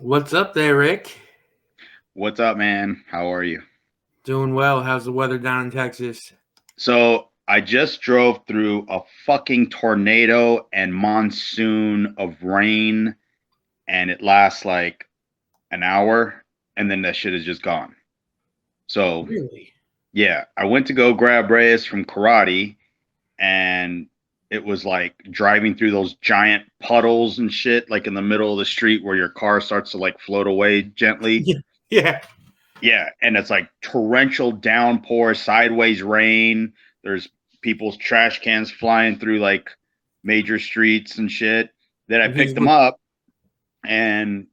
What's up there, Rick? What's up, man? How are you? Doing well. How's the weather down in Texas? So I just drove through a fucking tornado and monsoon of rain, and it lasts like an hour, and then that shit is just gone. So Really? yeah, I went to go grab Reyes from karate, and it was like driving through those giant puddles and shit, like in the middle of the street where your car starts to like float away gently. Yeah. Yeah. Yeah, and it's like torrential downpour, sideways rain. There's people's trash cans flying through like major streets and shit. Then I And he's picked them with up and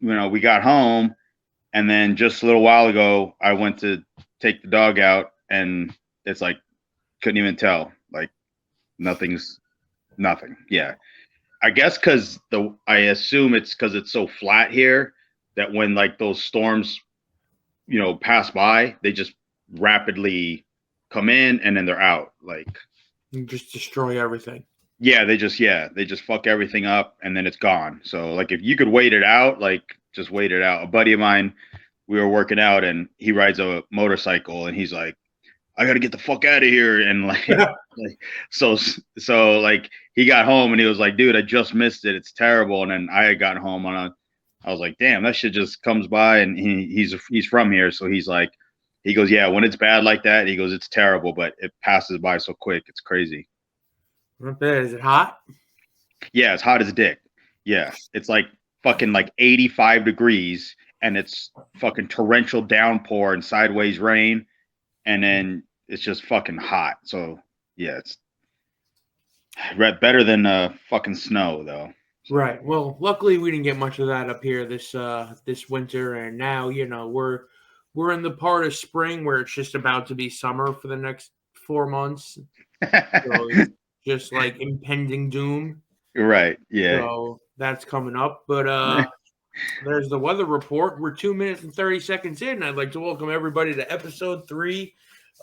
we got home, and then just a little while ago I went to take the dog out, and it's like couldn't even tell. Like nothing's nothing. Yeah. I guess I assume it's because it's so flat here that when like those storms pass by, they just rapidly come in and then they're out. Like, just destroy everything. they just fuck everything up and then it's gone. So like if you could wait it out, like just wait it out. A buddy of mine, we were working out and he rides a motorcycle and he's like, I gotta get the fuck out of here. And like so like he got home and he was like, dude, I just missed it. It's terrible. And then I had gotten home I was like, damn, that shit just comes by. And he's from here, so he's like, he goes, yeah, when it's bad like that, he goes, it's terrible, but it passes by so quick, it's crazy. Not bad. Is it hot? Yeah, it's hot as dick. Yeah, it's like fucking like 85 degrees, and it's fucking torrential downpour and sideways rain, and then it's just fucking hot. So yeah, it's better than fucking snow though. So. Right. Well, luckily we didn't get much of that up here this winter, and now we're in the part of spring where it's just about to be summer for the next 4 months. So it's just like impending doom. Right. Yeah. So that's coming up. But there's the weather report. We're 2 minutes and 30 seconds in. I'd like to welcome everybody to episode 3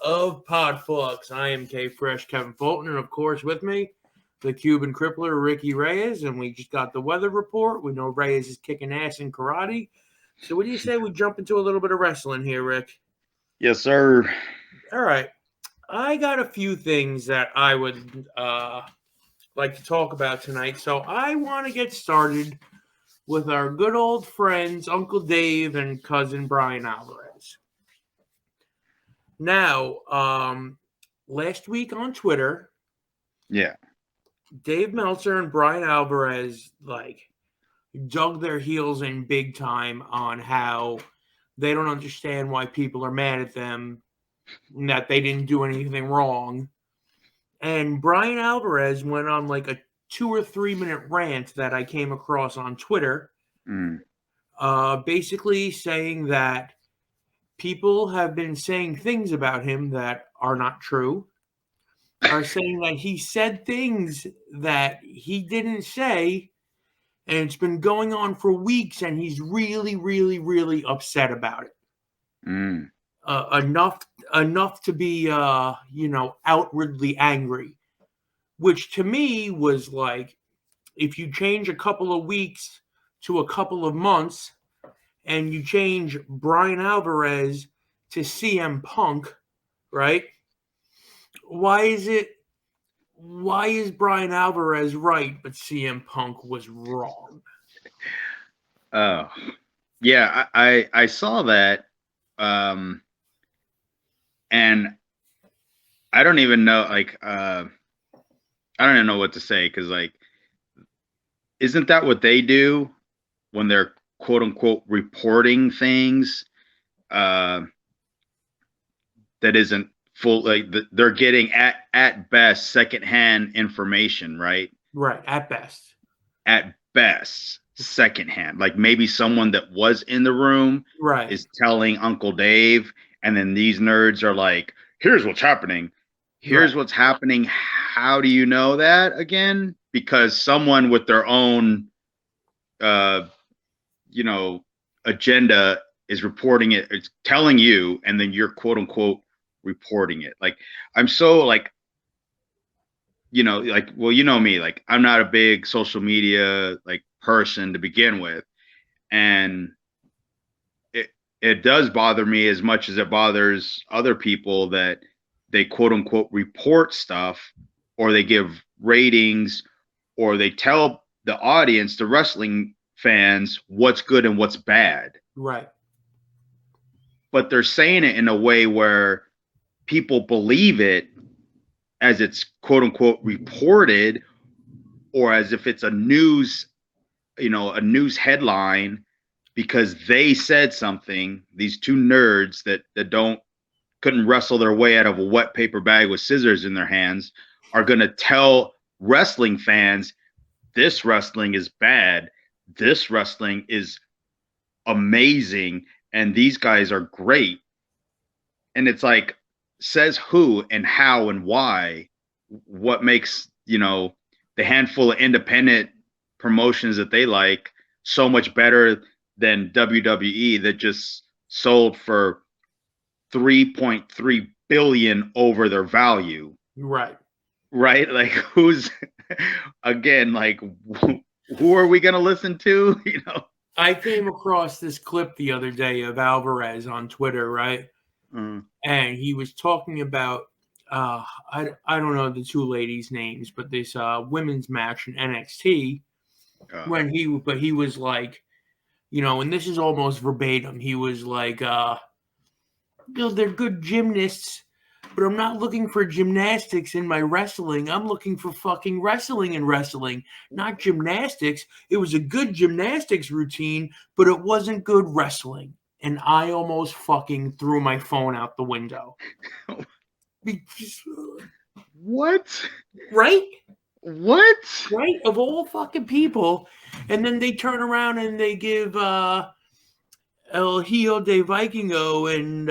of Podfluxxx. I am K Fresh Kevin Fulton, and of course with me, the Cuban crippler Ricky Reyes, and we just got the weather report. We know Reyes is kicking ass in karate. So what do you say we jump into a little bit of wrestling here, Rick? Yes, sir. All right. I got a few things that I would like to talk about tonight. So I want to get started with our good old friends, Uncle Dave and cousin Bryan Alvarez. Now, last week on Twitter, yeah, Dave Meltzer and Bryan Alvarez dug their heels in big time on how they don't understand why people are mad at them, and that they didn't do anything wrong. And Bryan Alvarez went on like a 2 or 3 minute rant that I came across on Twitter, basically saying that people have been saying things about him that are not true, are saying that he said things that he didn't say, and it's been going on for weeks, and he's really, really, really upset about it. Enough to be, outwardly angry, which to me was like, if you change a couple of weeks to a couple of months, and you change Bryan Alvarez to CM Punk, right? Why is Bryan Alvarez right, but CM Punk was wrong? Oh, yeah, I saw that, and I don't even know, like, I don't even know what to say, because, like, isn't that what they do when they're quote unquote reporting things that isn't full? Like they're getting at best secondhand information, right? Right, at best. At best, secondhand. Like maybe someone that was in the room is telling Uncle Dave, and then these nerds are like, here's what's happening. Here's what's happening. How do you know that again? Because someone with their own agenda is reporting it, it's telling you, and then you're quote unquote reporting it. Like I'm so like, well, you know me, like I'm not a big social media like person to begin with. And it does bother me as much as it bothers other people that they quote unquote report stuff, or they give ratings, or they tell the audience, the wrestling fans, what's good and what's bad. Right. But they're saying it in a way where people believe it as it's quote unquote reported, or as if it's a news headline, because they said something. These two nerds that couldn't wrestle their way out of a wet paper bag with scissors in their hands are going to tell wrestling fans, this wrestling is bad, this wrestling is amazing, and these guys are great. And it's like, says who and how and why? What makes, the handful of independent promotions that they like so much better than WWE that just sold for $3.3 billion over their value? Right. Like, who's again, like, who are we gonna listen to? I came across this clip the other day of Alvarez on Twitter, right? And he was talking about I don't know the two ladies' names, but this women's match in NXT when he was like, and this is almost verbatim. He was like, they're good gymnasts, but I'm not looking for gymnastics in my wrestling. I'm looking for fucking wrestling in wrestling, not gymnastics. It was a good gymnastics routine, but it wasn't good wrestling. And I almost fucking threw my phone out the window. What? Right? What? Right? Of all fucking people. And then they turn around and they give El Hijo de Vikingo and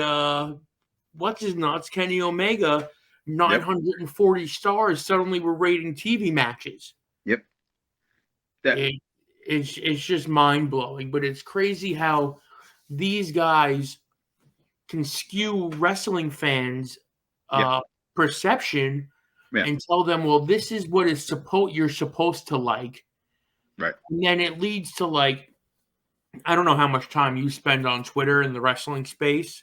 what's his nuts, Kenny Omega, 940 stars. Suddenly we're rating TV matches. Yep. It's just mind-blowing, but it's crazy how these guys can skew wrestling fans' perception and tell them, well, this is what you're supposed to like. Right. And then it leads to, like, I don't know how much time you spend on Twitter in the wrestling space.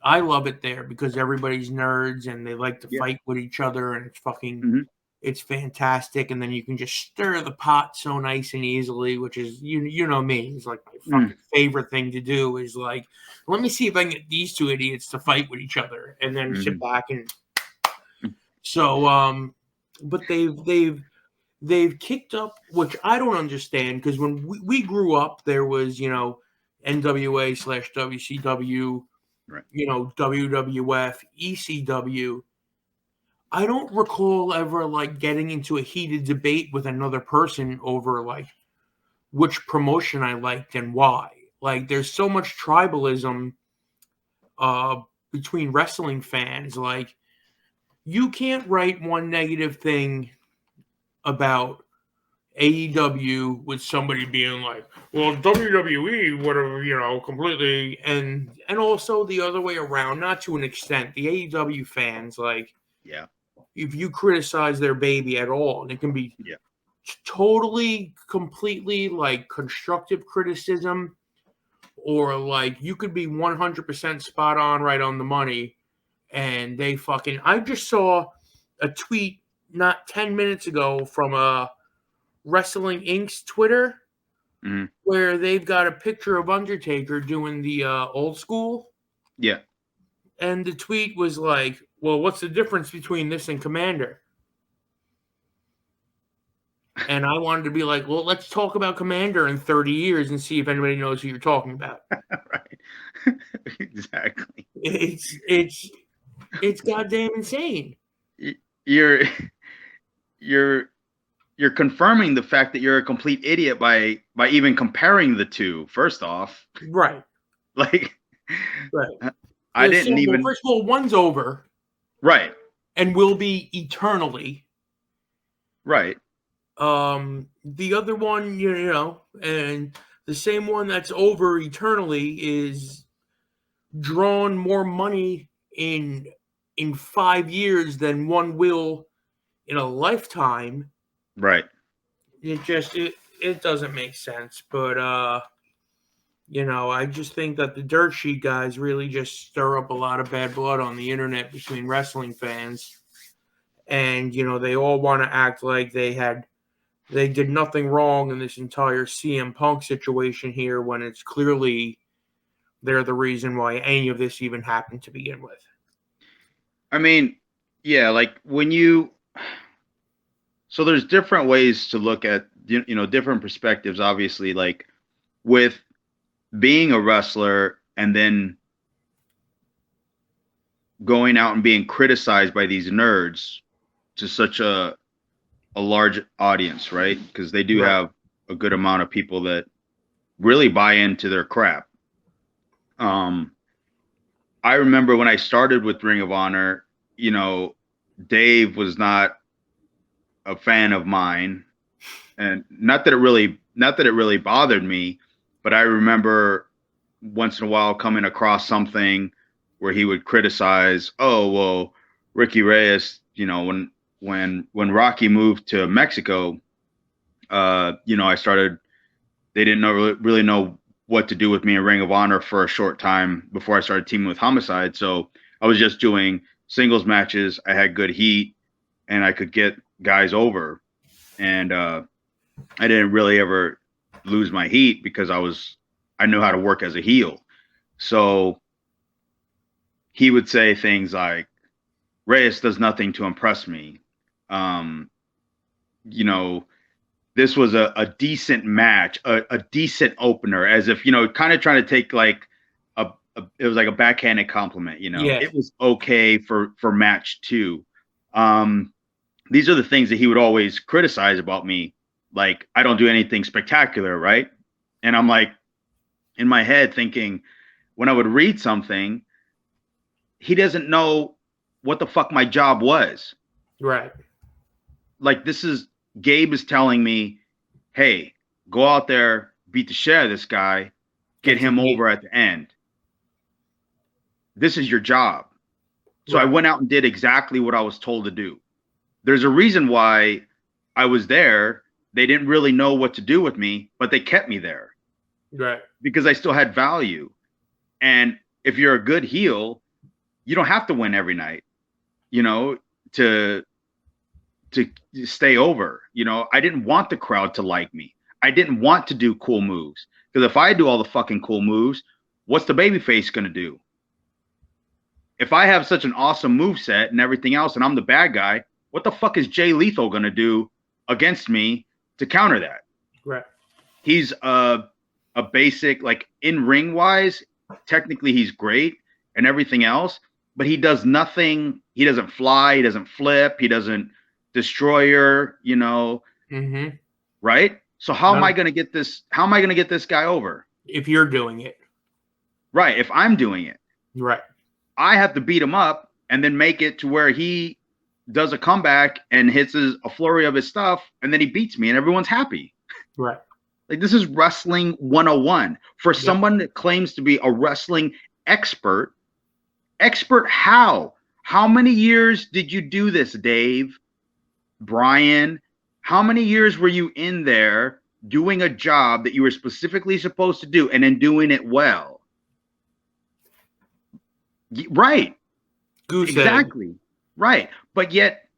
I love it there because everybody's nerds and they like to fight with each other, and it's fucking it's fantastic. And then you can just stir the pot so nice and easily, which is, you know me, it's like my fucking favorite thing to do is like, let me see if I can get these two idiots to fight with each other and then sit back and so but they've kicked up, which I don't understand, because when we grew up, there was, NWA/WCW, WWF, ECW. I don't recall ever like getting into a heated debate with another person over like which promotion I liked and why. Like, there's so much tribalism between wrestling fans. Like, you can't write one negative thing about AEW with somebody being like, well, WWE would have, completely, and also the other way around, not to an extent. The AEW fans, like, if you criticize their baby at all, and it can be totally, completely, like, constructive criticism, or, like, you could be 100% spot on, right on the money, and they fucking... I just saw a tweet not 10 minutes ago from Wrestling Inc.'s Twitter, where they've got a picture of Undertaker doing the old school. Yeah. And the tweet was like, well, what's the difference between this and Commander? And I wanted to be like, well, let's talk about Commander in 30 years and see if anybody knows who you're talking about. Right. Exactly. It's goddamn insane. You're confirming the fact that you're a complete idiot by even comparing the two, first off. Right. Like, right. I didn't even... First of all, one's over. Right. And will be eternally. Right. The other one, and the same one that's over eternally is drawn more money in 5 years than one will in a lifetime. Right. It doesn't make sense. But You know, I just think that the dirt sheet guys really just stir up a lot of bad blood on the internet between wrestling fans. And, you know, they all want to act like they did nothing wrong in this entire CM Punk situation here when it's clearly they're the reason why any of this even happened to begin with. I mean, yeah, like when you, so there's different ways to look at, different perspectives, obviously, like with being a wrestler and then going out and being criticized by these nerds to such a large audience, right? Because they do have a good amount of people that really buy into their crap. I remember when I started with Ring of Honor, Dave was not a fan of mine, and not that it really bothered me, but I remember once in a while coming across something where he would criticize, oh, well, Ricky Reyes, when Rocky moved to Mexico, I started, they didn't really know what to do with me in Ring of Honor for a short time before I started teaming with Homicide. So I was just doing singles matches. I had good heat and I could get guys over. And I didn't really ever lose my heat because I knew how to work as a heel. So he would say things like, Reyes does nothing to impress me. This was a decent match, a decent opener, as if, kind of trying to take like it was like a backhanded compliment, It was okay for match 2. These are the things that he would always criticize about me. Like, I don't do anything spectacular, right? And I'm like, in my head thinking, when I would read something, he doesn't know what the fuck my job was. Right. Like, Gabe is telling me, hey, go out there, beat the shit out of this guy, get him over at the end. This is your job. So I went out and did exactly what I was told to do. There's a reason why I was there. They didn't really know what to do with me, but they kept me there. Right. Because I still had value. And if you're a good heel, you don't have to win every night, to stay over. I didn't want the crowd to like me. I didn't want to do cool moves. Because if I do all the fucking cool moves, what's the babyface going to do? If I have such an awesome moveset and everything else, and I'm the bad guy, what the fuck is Jay Lethal going to do against me to counter that? Right. He's a basic, like, in ring wise, technically he's great and everything else, but he does nothing. He doesn't fly. He doesn't flip. He doesn't destroyer, Mm-hmm. Right? So how am I going to get this? How am I going to get this guy over? If you're doing it. Right. If I'm doing it. Right. I have to beat him up and then make it to where he does a comeback and hits a flurry of his stuff, and then he beats me and everyone's happy. Right. Like, this is wrestling 101 for someone that claims to be a wrestling expert. Expert how? How many years did you do this, Dave? Bryan? How many years were you in there doing a job that you were specifically supposed to do and then doing it well? Right. Exactly. Right. But yet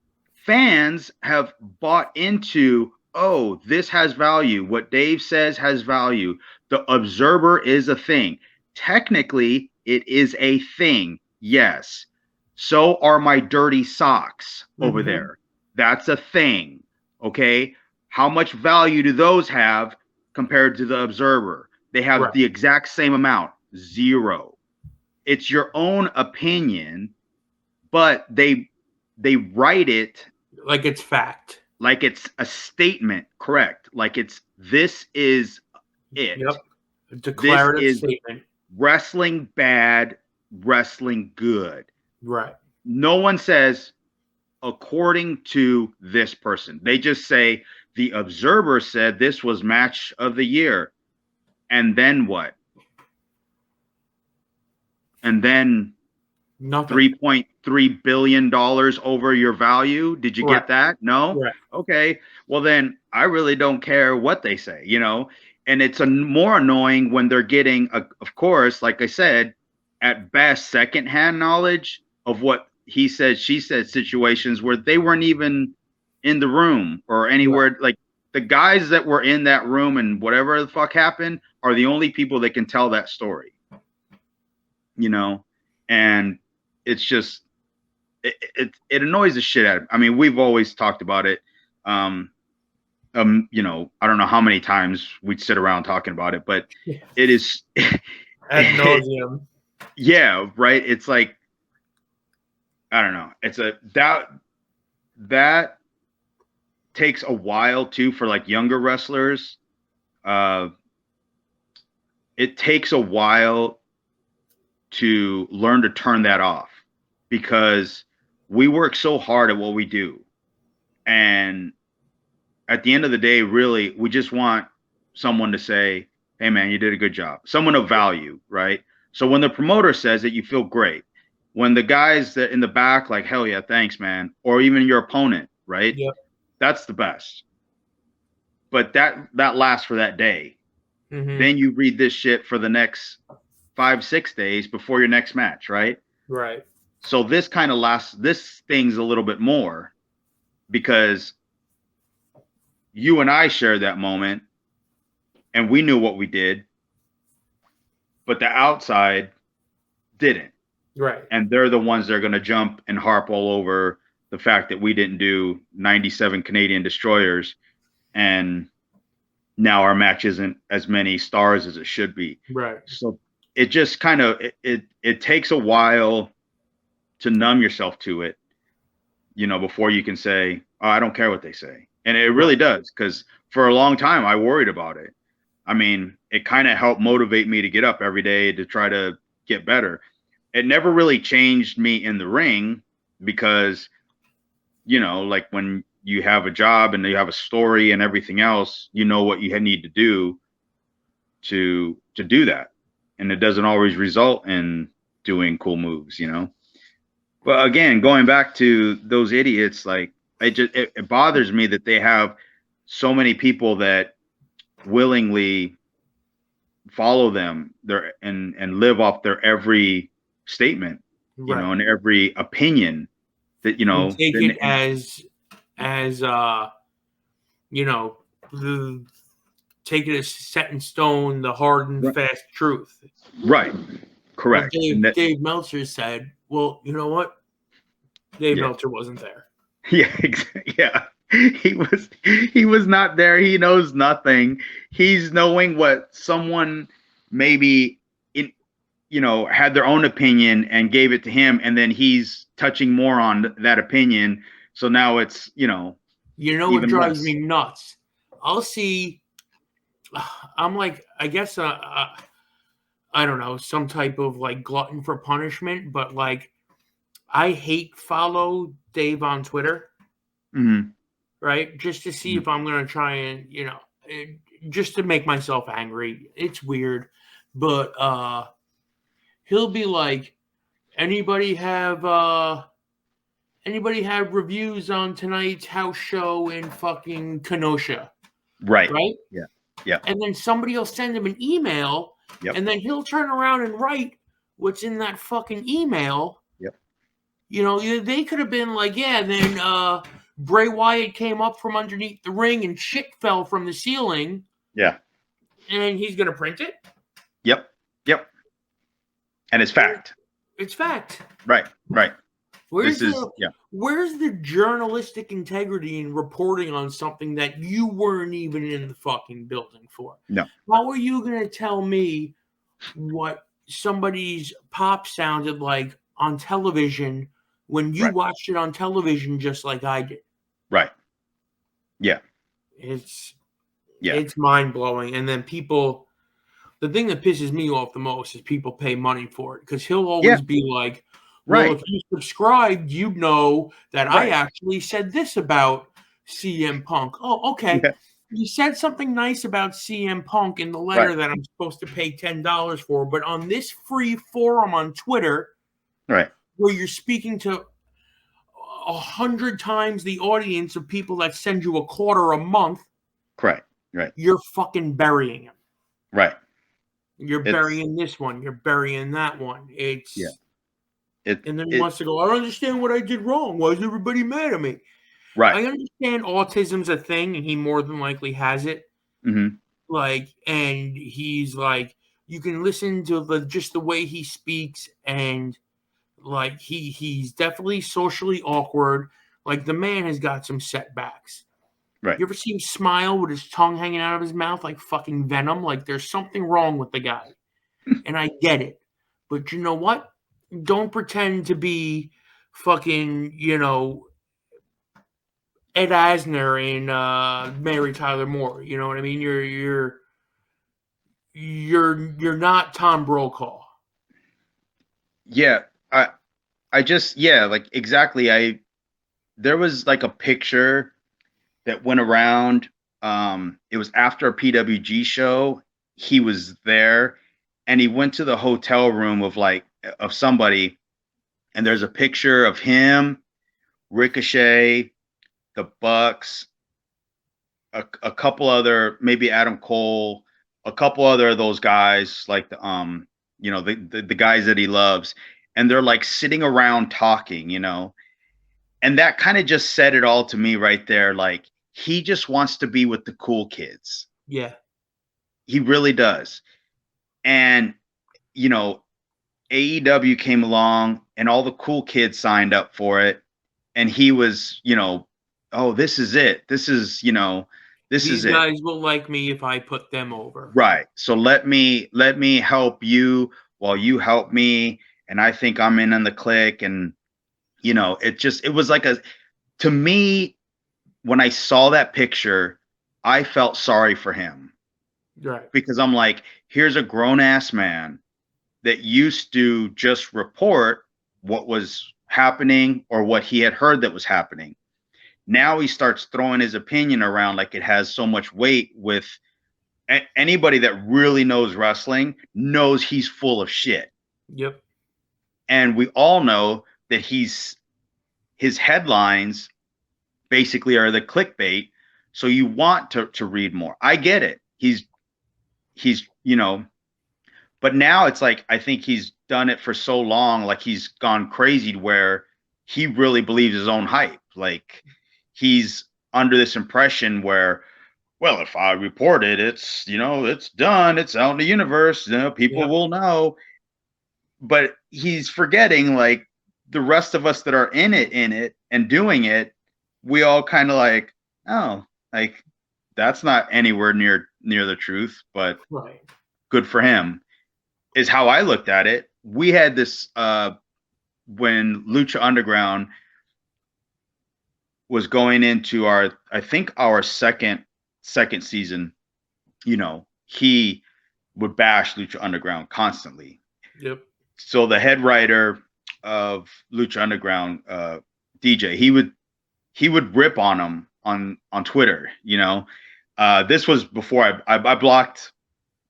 fans have bought into, oh, this has value. What Dave says has value. The Observer is a thing. Technically, it is a thing. Yes. So are my dirty socks over there. That's a thing. Okay. How much value do those have compared to the Observer? They have the exact same amount. 0. It's your own opinion, but they write it like it's fact, like it's a statement. Correct. Like this is it. Yep. A declarative statement. Wrestling bad, wrestling good. Right. No one says according to this person. They just say the Observer said this was match of the year. And then what? And then nothing. $3.3 billion over your value. Did you get that? No? Right. Okay. Well, then I really don't care what they say. and it's more annoying when they're getting, of course, like I said, at best, secondhand knowledge of what he said, she said situations where they weren't even in the room or anywhere. Right. Like the guys that were in that room and whatever the fuck happened are the only people that can tell that story, you know? And it's just, it annoys the shit out of me. I mean, we've always talked about it. You know, I don't know how many times we'd sit around talking about it, but it is ad nauseum. Yeah, right. It's like, I don't know. It's that takes a while too for like younger wrestlers. It takes a while to learn to turn that off because we work so hard at what we do. And at the end of the day, really, we just want someone to say, hey man, you did a good job. Someone of value, right? So when the promoter says it, you feel great. When the guys that in the back, like, hell yeah, thanks, man. Or even your opponent, right? Yep. That's the best. But that lasts for that day. Mm-hmm. Then you read this shit for the next 5-6 days before your next match, right? Right. So this kind of this stings a little bit more because you and I shared that moment and we knew what we did, but the outside didn't. Right. And they're the ones that are going to jump and harp all over the fact that we didn't do 97 Canadian destroyers and now our match isn't as many stars as it should be. Right. So it just kind of, it takes a while to numb yourself to it, you know, before you can say, oh, I don't care what they say. And it really does, because for a long time I worried about it. I mean, it kind of helped motivate me to get up every day to try to get better. It never really changed me in the ring because, you know, like when you have a job and you have a story and everything else, you know what you need to do to do that. And it doesn't always result in doing cool moves, you know. But again, going back to those idiots, like it bothers me that they have so many people that willingly follow them there and live off their every statement, you know, and every opinion that, you know, and take it as you know, take it as set in stone, the hard and fast truth. Right. Correct. Dave Meltzer said, well, you know what? Dave Meltzer wasn't there. Yeah, yeah. He was not there. He knows nothing. He's knowing what someone maybe you know, had their own opinion and gave it to him, and then he's touching more on that opinion. So now it's, you know what drives me nuts? I'll see. I'm like, I guess I don't know, some type of like glutton for punishment, but like I hate follow Dave on Twitter. Mm-hmm. Right? Just to see if I'm going to try and, you know, just to make myself angry. It's weird. But he'll be like, anybody have reviews on tonight's house show in fucking Kenosha? Right. Right? Yeah. Yeah. And then somebody will send him an email, and then he'll turn around and write what's in that fucking email. Yep. You know, they could have been like, yeah, then Bray Wyatt came up from underneath the ring and shit fell from the ceiling. Yeah. And he's going to print it? Yep. Yep. And it's fact. It's fact. Right. Right. Where's the journalistic integrity in reporting on something that you weren't even in the fucking building for? No. How are you going to tell me what somebody's pop sounded like on television when you watched it on television just like I did? Right. Yeah. It's mind-blowing. And then people, the thing that pisses me off the most is people pay money for it, because he'll always be like, well, if you subscribed, you'd know that I actually said this about CM Punk. Oh, okay. Yeah. You said something nice about CM Punk in the letter that I'm supposed to pay $10 for, but on this free forum on Twitter, where you're speaking to 100 times the audience of people that send you $250 a month, right, you're fucking burying him. Right. You're burying this one. You're burying that one. Yeah. And then he wants to go, I don't understand what I did wrong. Why is everybody mad at me? Right. I understand autism's a thing, and he more than likely has it. Mm-hmm. Like, and he's like, you can listen to just the way he speaks, and like he's definitely socially awkward. Like, the man has got some setbacks. Right. You ever see him smile with his tongue hanging out of his mouth like fucking Venom? Like, there's something wrong with the guy. And I get it. But you know what? Don't pretend to be fucking, Ed Asner in Mary Tyler Moore. You know what I mean? You're not Tom Brokaw. Yeah. I just, like exactly. There was like a picture that went around. It was after a PWG show. He was there and he went to the hotel room of somebody. And there's a picture of him, Ricochet, the Bucks, a couple other, maybe Adam Cole, a couple other of those guys, like the guys that he loves. And they're like sitting around talking, and that kind of just said it all to me right there. Like, he just wants to be with the cool kids. Yeah. He really does. And, AEW came along and all the cool kids signed up for it. And he was, oh, this is it. This is, These guys will like me if I put them over. Right. So let me help you while you help me. And I think I'm in the clique. And, it was like to me, when I saw that picture, I felt sorry for him. Right. Because I'm like, here's a grown ass man that used to just report what was happening or what he had heard that was happening. Now he starts throwing his opinion around like it has so much weight with anybody that really knows wrestling knows he's full of shit. Yep. And we all know that his headlines basically are the clickbait. So you want to read more. I get it. He's, but now it's like, I think he's done it for so long. Like, he's gone crazy to where he really believes his own hype. Like, he's under this impression where, well, if I report it, it's, it's done. It's out in the universe. People will know. But he's forgetting, like, the rest of us that are in it and doing it, we all kind of like, oh, like, that's not anywhere near the truth, but right. Good for him is how I looked at it. We had this, when Lucha Underground was going into I think our second season, he would bash Lucha Underground constantly. Yep. So the head writer of Lucha Underground, DJ, he would rip on him on Twitter. This was before I blocked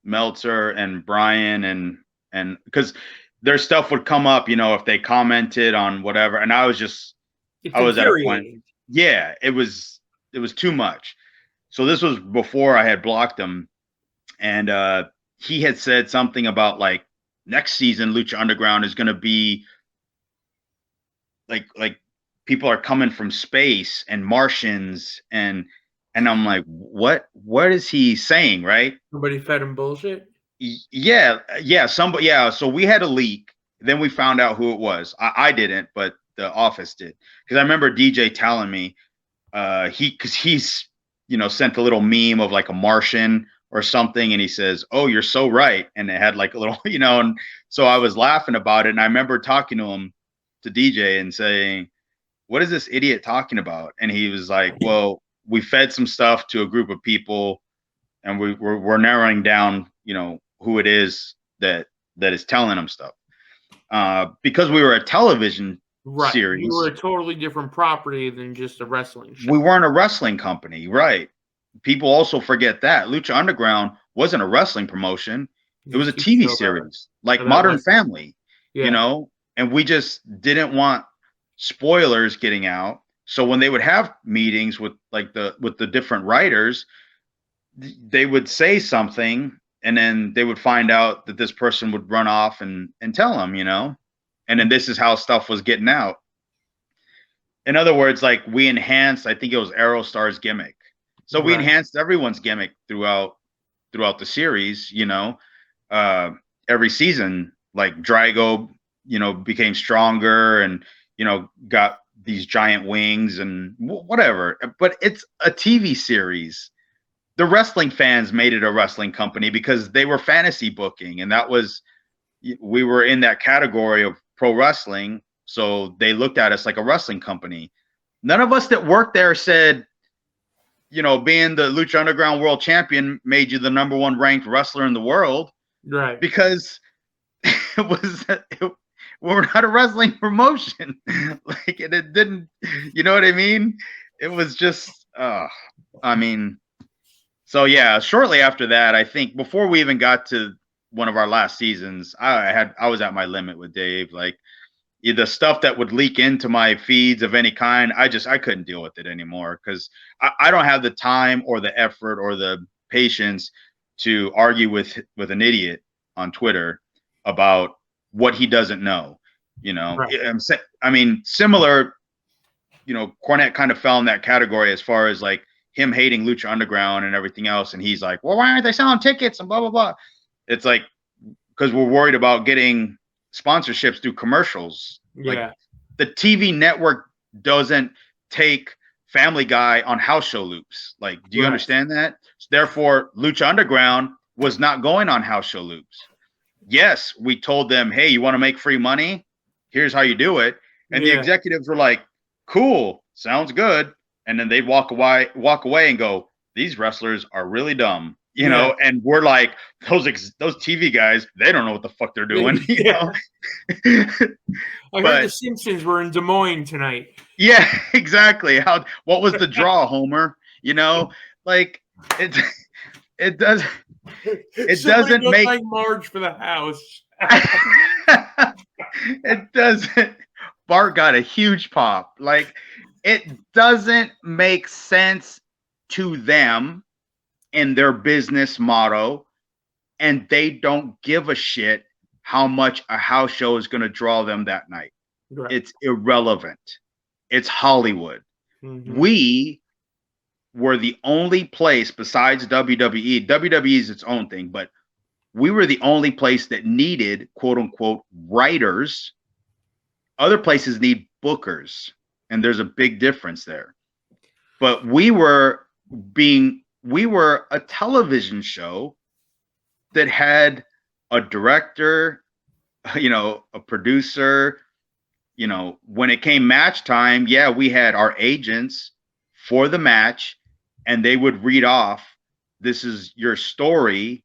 Meltzer and Bryan and because their stuff would come up, if they commented on whatever, and I was at a point. Yeah, it was too much. So this was before I had blocked him, and he had said something about like next season Lucha Underground is going to be like people are coming from space and Martians and I'm like, what is he saying, right? Somebody fed him bullshit. Yeah, somebody. Yeah, so we had a leak. Then we found out who it was. I didn't, but the office did, because I remember DJ telling me because he's sent a little meme of like a Martian or something, and he says, "Oh, you're so right," and it had like a little and so I was laughing about it, and I remember talking to DJ and saying, "What is this idiot talking about?" And he was like, "Well, we fed some stuff to a group of people, and we're narrowing down who it is that is telling them stuff, because we were a television." Right. Series. You were a totally different property than just a wrestling show. We weren't a wrestling company, right? People also forget that Lucha Underground wasn't a wrestling promotion. It was a TV series, like Modern Family, and we just didn't want spoilers getting out. So when they would have meetings with the different writers, they would say something and then they would find out that this person would run off and tell them, and then this is how stuff was getting out. In other words, like we enhanced, I think it was Aerostar's gimmick. So we enhanced everyone's gimmick throughout the series, every season, like Drago, became stronger and, got these giant wings and whatever. But it's a TV series. The wrestling fans made it a wrestling company because they were fantasy booking. And we were in that category of pro wrestling. So they looked at us like a wrestling company. None of us that worked there said, being the Lucha Underground World Champion made you the #1 ranked wrestler in the world. Right. Because we're not a wrestling promotion. Like, and it didn't, you know what I mean? It was just, so yeah, shortly after that, I think before we even got to one of our last seasons, I was at my limit with Dave. Like, the stuff that would leak into my feeds of any kind, I couldn't deal with it anymore because I don't have the time or the effort or the patience to argue with an idiot on Twitter about what he doesn't know. Similar, Cornette kind of fell in that category as far as like him hating Lucha Underground and everything else. And he's like, well, why aren't they selling tickets and blah, blah, blah. It's like, because we're worried about getting sponsorships through commercials. Yeah. Like, the TV network doesn't take Family Guy on house show loops. Like, do you understand that? Therefore, Lucha Underground was not going on house show loops. Yes, we told them, hey, you want to make free money? Here's how you do it. And the executives were like, cool, sounds good. And then they'd walk away and go, these wrestlers are really dumb. And we're like, those TV guys, they don't know what the fuck they're doing. I heard the Simpsons were in Des Moines tonight. Yeah, exactly. What was the draw, Homer? Like it doesn't make like Marge for the house. It doesn't. Bart got a huge pop. Like, it doesn't make sense to them in their business motto, and they don't give a shit how much a house show is going to draw them that night. Right. It's irrelevant. It's Hollywood. Mm-hmm. We were the only place besides WWE. WWE is its own thing, but we were the only place that needed, quote unquote, writers. Other places need bookers, and there's a big difference there. But we were a television show that had a director, a producer. When it came match time, we had our agents for the match, and they would read off, this is your story,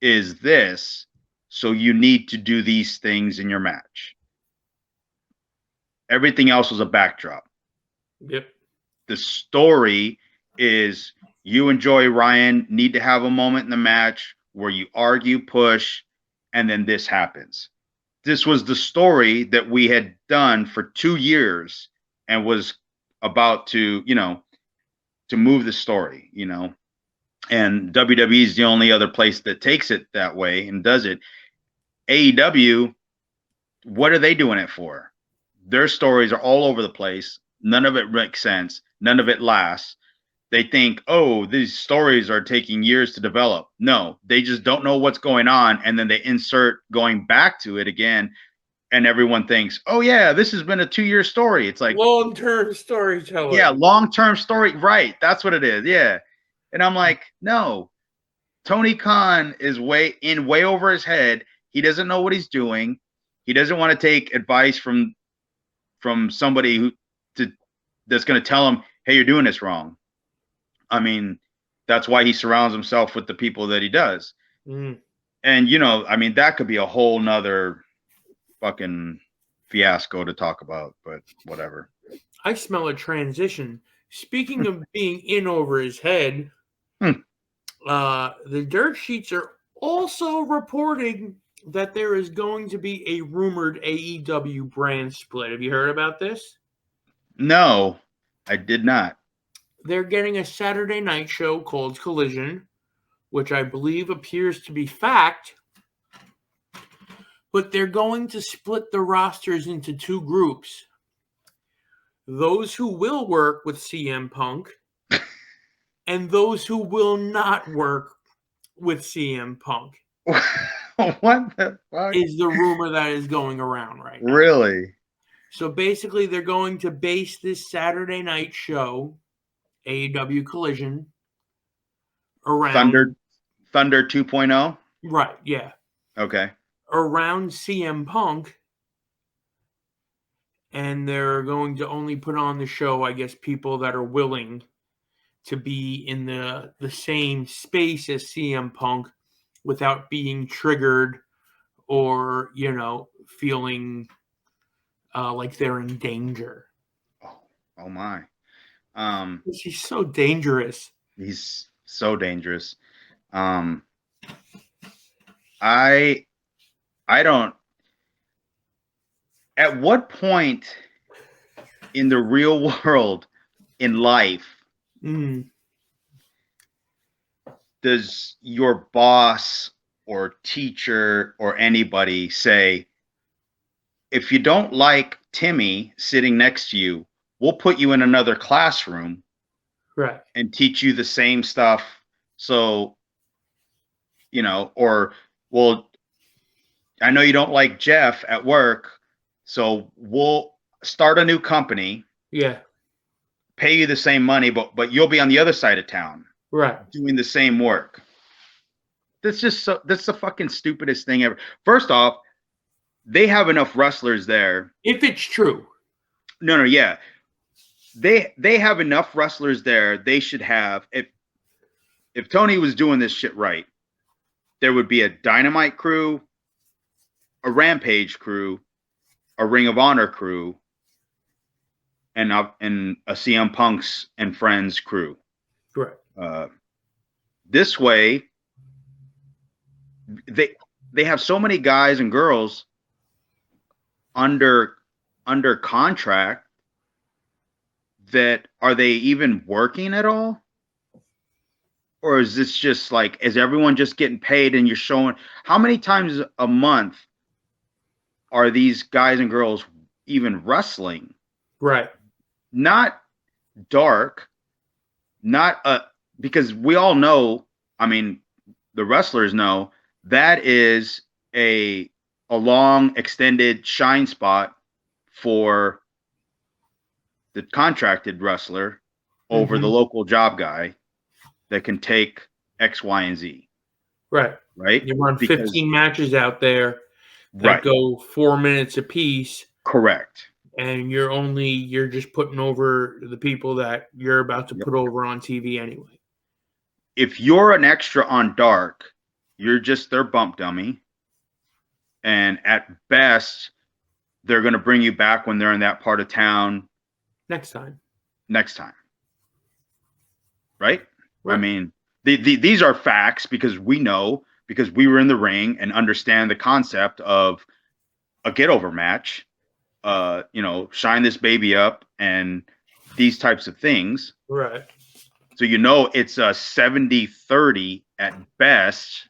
is this, so you need to do these things in your match. Everything else was a backdrop. Yep. The story is, you and Joey Ryan need to have a moment in the match where you argue, push, and then this happens. This was the story that we had done for 2 years and was about to, to move the story, and WWE is the only other place that takes it that way and does it. AEW, what are they doing it for? Their stories are all over the place. None of it makes sense. None of it lasts. They think, oh, these stories are taking years to develop. No, they just don't know what's going on. And then they insert going back to it again. And everyone thinks, oh, yeah, this has been a 2-year story. It's like long-term storytelling. Yeah, long-term story. Right. That's what it is. Yeah. And I'm like, no, Tony Khan is way over his head. He doesn't know what he's doing. He doesn't want to take advice from somebody that's going to tell him, hey, you're doing this wrong. I mean, that's why he surrounds himself with the people that he does. Mm. And, that could be a whole nother fucking fiasco to talk about, but whatever. I smell a transition. Speaking of being in over his head, the dirt sheets are also reporting that there is going to be a rumored AEW brand split. Have you heard about this? No, I did not. They're getting a Saturday night show called Collision, which I believe appears to be fact, but they're going to split the rosters into two groups. Those who will work with CM Punk and those who will not work with CM Punk. What the fuck? Is the rumor that is going around right now. Really? So basically, they're going to base this Saturday night show, AEW Collision, around Thunder 2.0? Right, yeah. Okay. Around CM Punk. And they're going to only put on the show, I guess, people that are willing to be in the same space as CM Punk without being triggered or, feeling like they're in danger. Oh my. He's so dangerous. He's so dangerous. I don't. At what point in the real world, in life, does your boss or teacher or anybody say, if you don't like Timmy sitting next to you, we'll put you in another classroom, right, and teach you the same stuff? So, or, well, I know you don't like Jeff at work, so we'll start a new company. Yeah. Pay you the same money, but you'll be on the other side of town. Right. Doing the same work. That's the fucking stupidest thing ever. First off, they have enough wrestlers there. If it's true. No, yeah. They have enough wrestlers there. They should have, if Tony was doing this shit right, there would be a Dynamite crew, a Rampage crew, a Ring of Honor crew, and a CM Punk's and Friends crew. Correct. This way, they have so many guys and girls under contract that, are they even working at all? Or is this just like, is everyone just getting paid and you're showing, how many times a month are these guys and girls even wrestling? Right. Not dark, because we all know, I mean, the wrestlers know, that is a long extended shine spot for the contracted wrestler over the local job guy that can take X, Y, and Z. Right. You run 15 matches out there that go 4 minutes apiece. Correct. And you're just putting over the people that you're about to put over on TV anyway. If you're an extra on Dark, you're just their bump dummy. And at best, they're going to bring you back when they're in that part of town. Next time. Right? I mean, these are facts because we know, because we were in the ring and understand the concept of a get-over match. Shine this baby up and these types of things. Right. So, it's a 70-30 at best,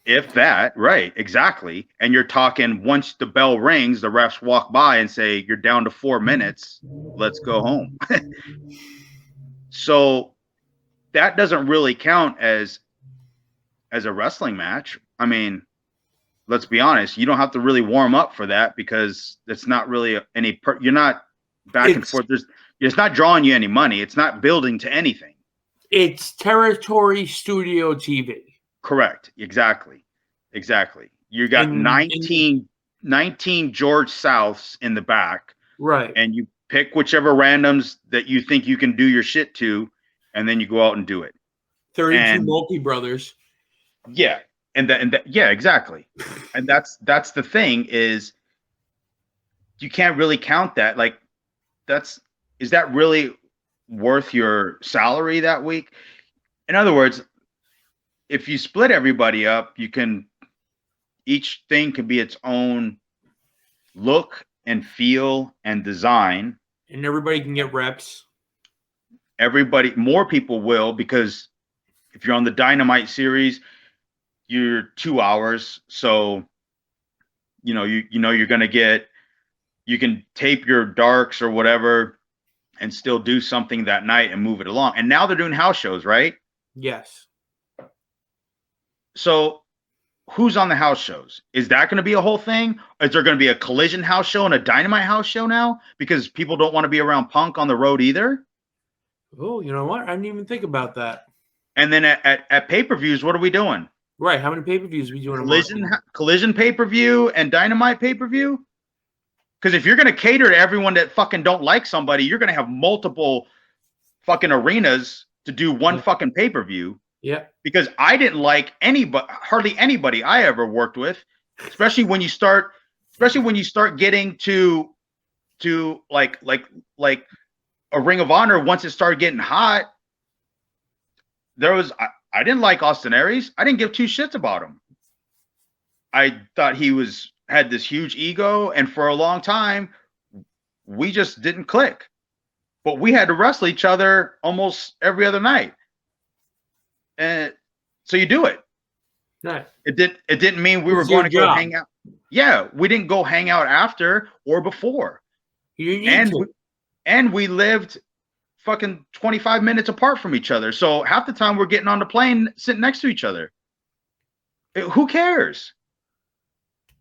If that, right, exactly. And you're talking, once the bell rings, the refs walk by and say, you're down to 4 minutes. Let's go home. So that doesn't really count as a wrestling match. I mean, let's be honest. You don't have to really warm up for that because it's not really you're not back and forth. It's not drawing you any money. It's not building to anything. It's territory studio TV. Correct. Exactly. You got 19 George Souths in the back. Right. And you pick whichever randoms that you think you can do your shit to, and then you go out and do it. 32 multi-brothers. Yeah. And yeah, exactly. And that's the thing, is you can't really count that. Like, is that really worth your salary that week? In other words, if you split everybody up, each thing can be its own look and feel and design. And everybody can get reps. More people will, because If you're on the Dynamite series, you're 2 hours. So, you're going to you can tape your darks or whatever and still do something that night and move it along. And now they're doing house shows, right? Yes. So who's on the house shows? Is that going to be a whole thing? Is there going to be a Collision house show and a Dynamite house show now? Because people don't want to be around Punk on the road either. Oh, you know what? I didn't even think about that. And then at pay-per-views, what are we doing? Right. How many pay-per-views are we doing? Collision pay-per-view and Dynamite pay-per-view? Because if you're going to cater to everyone that fucking don't like somebody, you're going to have multiple fucking arenas to do one fucking pay-per-view. Yeah. Because I didn't like hardly anybody I ever worked with, especially when you start getting to like a Ring of Honor. Once it started getting hot, I didn't like Austin Aries. I didn't give two shits about him. I thought he had this huge ego, and for a long time, we just didn't click. But we had to wrestle each other almost every other night. And so you do it. Right. It didn't mean we were going to go hang out. Yeah, we didn't go hang out after or before. You didn't need to. And we lived fucking 25 minutes apart from each other. So half the time we're getting on the plane sitting next to each other. Who cares?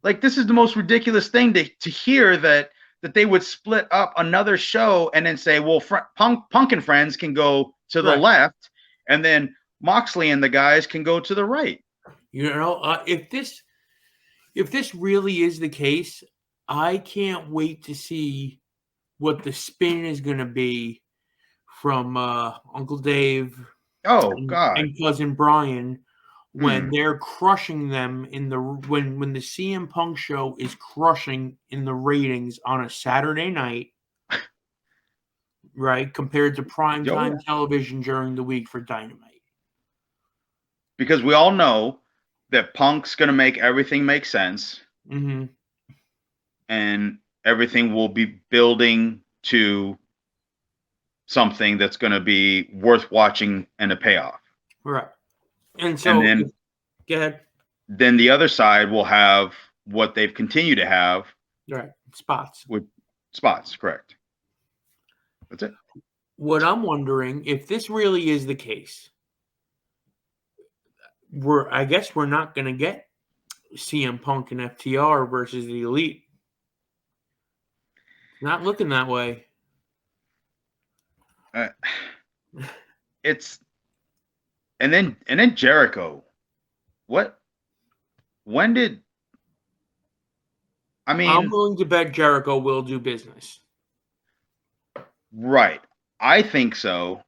Like, this is the most ridiculous thing to hear that they would split up another show and then say, well, Punk and friends can go to the left, and then Moxley and the guys can go to the right. You know, if this really is the case, I can't wait to see what the spin is going to be from Uncle Dave and cousin Bryan when they're crushing them when the CM Punk show is crushing in the ratings on a Saturday night, right, compared to primetime television during the week for Dynamite. Because we all know that Punk's going to make everything make sense. Mm-hmm. And everything will be building to something that's going to be worth watching and a payoff. Right. And so, then, go ahead. Then the other side will have what they've continued to have. Right. Spots. With spots, correct. That's it. What I'm wondering, if this really is the case, I guess we're not going to get CM Punk and FTR versus the Elite. Not looking that way. And then Jericho. What? When did? I mean, I'm willing to bet Jericho will do business. Right. I think so.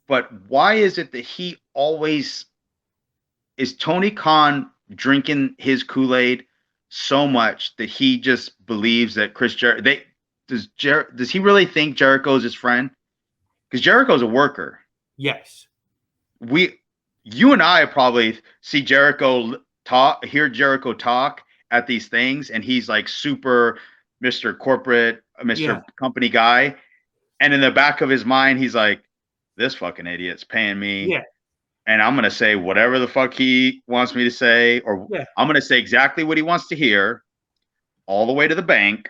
But why is it that he always is Tony Khan drinking his Kool-Aid so much that he just believes that does he really think Jericho is his friend? Because Jericho's a worker. Yes. You and I probably see Jericho hear Jericho talk at these things, and he's like super Mr. Corporate, Mr. Company guy. And in the back of his mind, he's like, this fucking idiot's paying me. Yeah. And I'm going to say whatever the fuck he wants me to say, or I'm going to say exactly what he wants to hear all the way to the bank,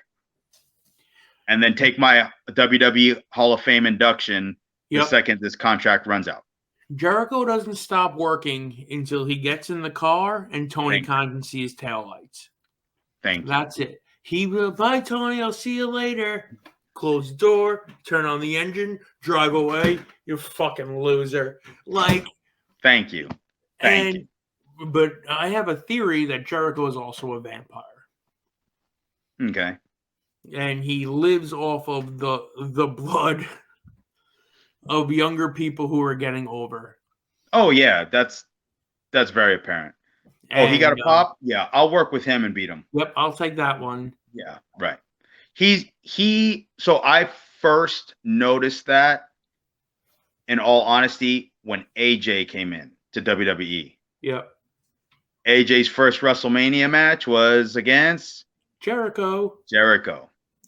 and then take my WWE Hall of Fame induction the second this contract runs out. Jericho doesn't stop working until he gets in the car and Tony Khan can see his taillights. That's it. He will, bye, Tony, I'll see you later. Close the door, turn on the engine, drive away. You fucking loser. Like, thank you. Thank you. But I have a theory that Jericho is also a vampire. Okay. And he lives off of the blood of younger people who are getting over. Oh yeah, that's very apparent. He got a pop? Yeah, I'll work with him and beat him. Yep, I'll take that one. Yeah, right. So I first noticed that, in all honesty, when AJ came in to WWE. Yep. AJ's first WrestleMania match was against Jericho.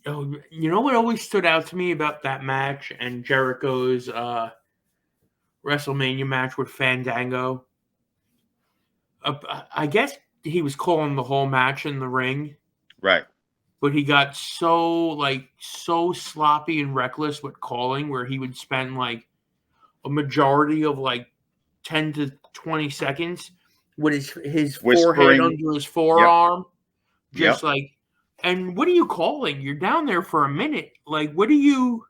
Oh, you know what always stood out to me about that match and Jericho's WrestleMania match with Fandango. I guess he was calling the whole match in the ring. Right. But he got so sloppy and reckless with calling, where he would spend like a majority of like 10 to 20 seconds with his forehead Whispering. under his forearm. Just Yep. like, and what are you calling? You're down there for a minute. Like, what are you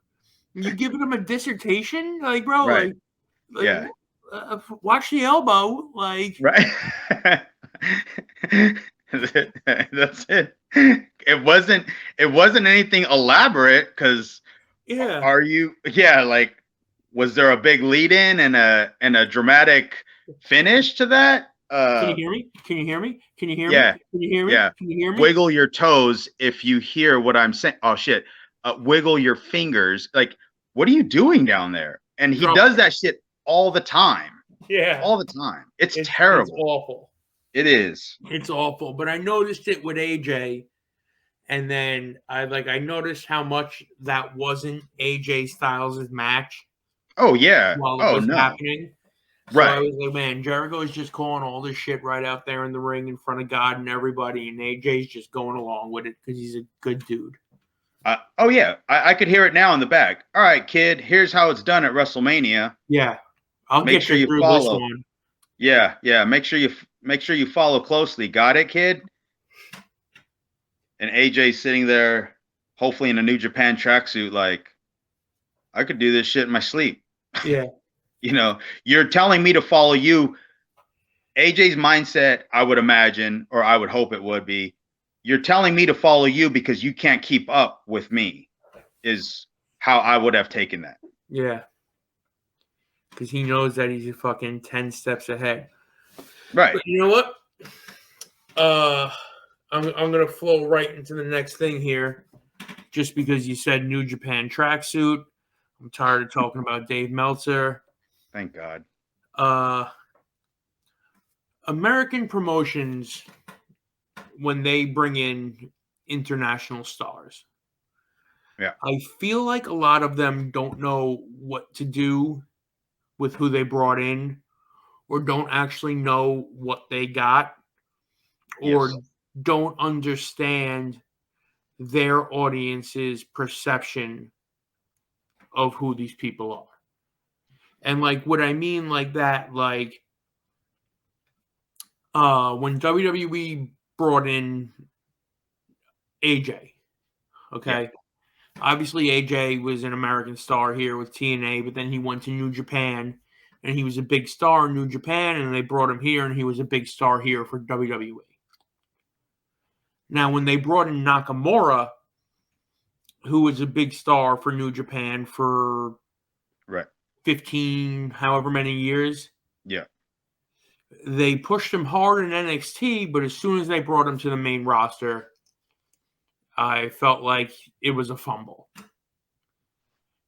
giving him a dissertation? Like, bro, Right. like Yeah. watch the elbow. Like, Right. That's it. It wasn't anything elaborate because yeah. like was there a big lead in and a dramatic finish to that? Can you hear me? Can you hear me? Can you hear Yeah. me? Can you hear me? Yeah. Can you hear me? Wiggle your toes if you hear what I'm saying. Oh shit. Wiggle your fingers. Like, what are you doing down there? And he does that shit all the time. Yeah. All the time. It's terrible. It's awful. It is. It's awful. But I noticed it with AJ, and then I noticed how much that wasn't AJ Styles' match. Oh yeah. While it was no. happening. So Right. I was like, man, Jericho is just calling all this shit right out there in the ring in front of God and everybody, and AJ's just going along with it because he's a good dude. Oh yeah, I could hear it now in the back. All right, kid, here's how it's done at WrestleMania. Yeah, I'll Make get sure you you through follow. this one. Yeah. Make sure you follow closely. Got it, kid? And AJ sitting there, hopefully in a New Japan tracksuit, like, I could do this shit in my sleep. Yeah. You're telling me to follow you. AJ's mindset, I would imagine, or I would hope it would be, you're telling me to follow you because you can't keep up with me, is how I would have taken that. Yeah. Because he knows that he's fucking 10 steps ahead. Right. But you know what? I'm going to flow right into the next thing here. Just because you said New Japan tracksuit. I'm tired of talking about Dave Meltzer. Thank God. American promotions, when they bring in international stars, I feel like a lot of them don't know what to do with who they brought in, or don't actually know what they got, or don't understand their audience's perception of who these people are. And like what I mean like that, like when WWE brought in AJ, okay? Obviously AJ was an American star here with TNA, but then he went to New Japan and he was a big star in New Japan, and they brought him here and he was a big star here for WWE. Now, when they brought in Nakamura, who was a big star for New Japan for 15, however many years. Yeah. They pushed him hard in NXT, but as soon as they brought him to the main roster, I felt like it was a fumble.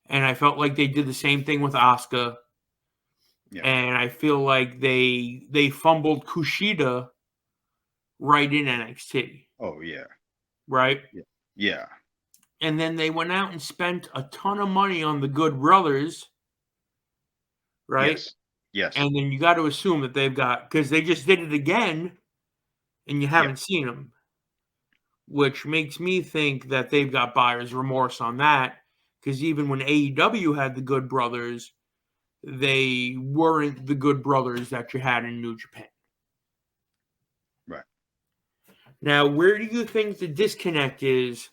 And I felt like they did the same thing with Asuka. Yeah. And I feel like they fumbled Kushida right in NXT. Oh, yeah. Right? Yeah. And then they went out and spent a ton of money on the Good Brothers. Right? Yes. And then you got to assume that they've got, because they just did it again and you haven't seen them, which makes me think that they've got buyer's remorse on that, because even when AEW had the Good Brothers, they weren't the Good Brothers that you had in New Japan. Right. Now, where do you think the disconnect is